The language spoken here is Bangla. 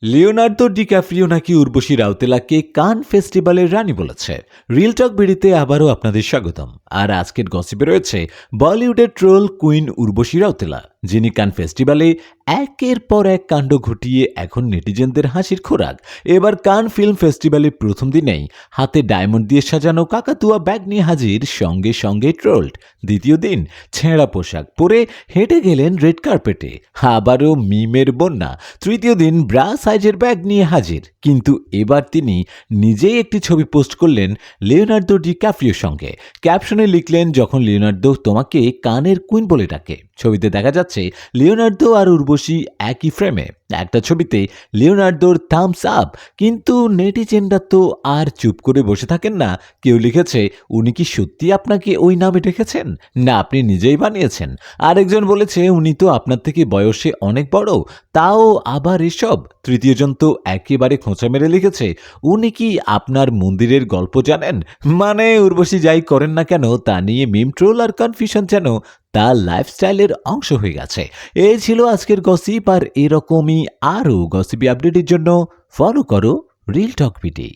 লিওনার্দো ডিক্যাপ্রিও নাকি উর্বশী রাউতেলাকে কান ফেস্টিভ্যালের রানী বলেছে। রিল টক বিডিতে আবারও আপনাদের স্বাগতম। আর আজকের গসিপে রয়েছে বলিউডের ট্রোল কুইন উর্বশী রাউতেলা, যিনি কান ফেস্টিভ্যালে একের পর এক কাণ্ড ঘটিয়ে এখন নেটিজেনদের হাসির খোরাক। এবার কান ফিল্ম ফেস্টিভ্যালের প্রথম দিনেই হাতে ডায়মন্ড দিয়ে সাজানো কাকাতুয়া ব্যাগ নিয়ে হাজির, সঙ্গে সঙ্গে ট্রোলড। দ্বিতীয় দিন ছেঁড়া পোশাক পরে হেঁটে গেলেন রেড কার্পেটে, আবারও মিমের বন্যা। তৃতীয় দিন ব্রা সাইজের ব্যাগ নিয়ে হাজির, কিন্তু এবার তিনি নিজেই একটি ছবি পোস্ট করলেন লিওনার্দো ডিক্যাপ্রিওর সঙ্গে। ক্যাপশনে লিখলেন, যখন লিওনার্দো তোমাকে কানের কুইন বলে ডাকে। ছবিতে দেখা যাচ্ছে লিওনার্দো আর উর্বশী একই ফ্রেমে। একটা ছবিতে লিওনার্দোর থামস আপ, কিন্তু নেটিজেনরা তো আর চুপ করে বসে থাকেন না। কেউ লিখেছে, উনি কি সত্যি আপনাকে ওই নামে ডেকেছেন, না আপনি নিজেই বানিয়েছেন? আরেকজন বলেছে, উনি তো আপনার থেকে বয়সে অনেক বড়, তাও আবার এসব। তৃতীয়জন তো একেবারে খোঁচা মেরে লিখেছে, উনি কি আপনার মন্দিরের গল্প জানেন? মানে উর্বশী যাই করেন না কেন, তা নিয়ে মিম, ট্রোল আর কনফিউশন যেন তার লাইফস্টাইলের অংশ হয়ে গেছে। এই ছিল আজকের গসিপ, আর এরকমই আরও গসিপি আপডেটের জন্য ফলো করো রিল টক বিডি।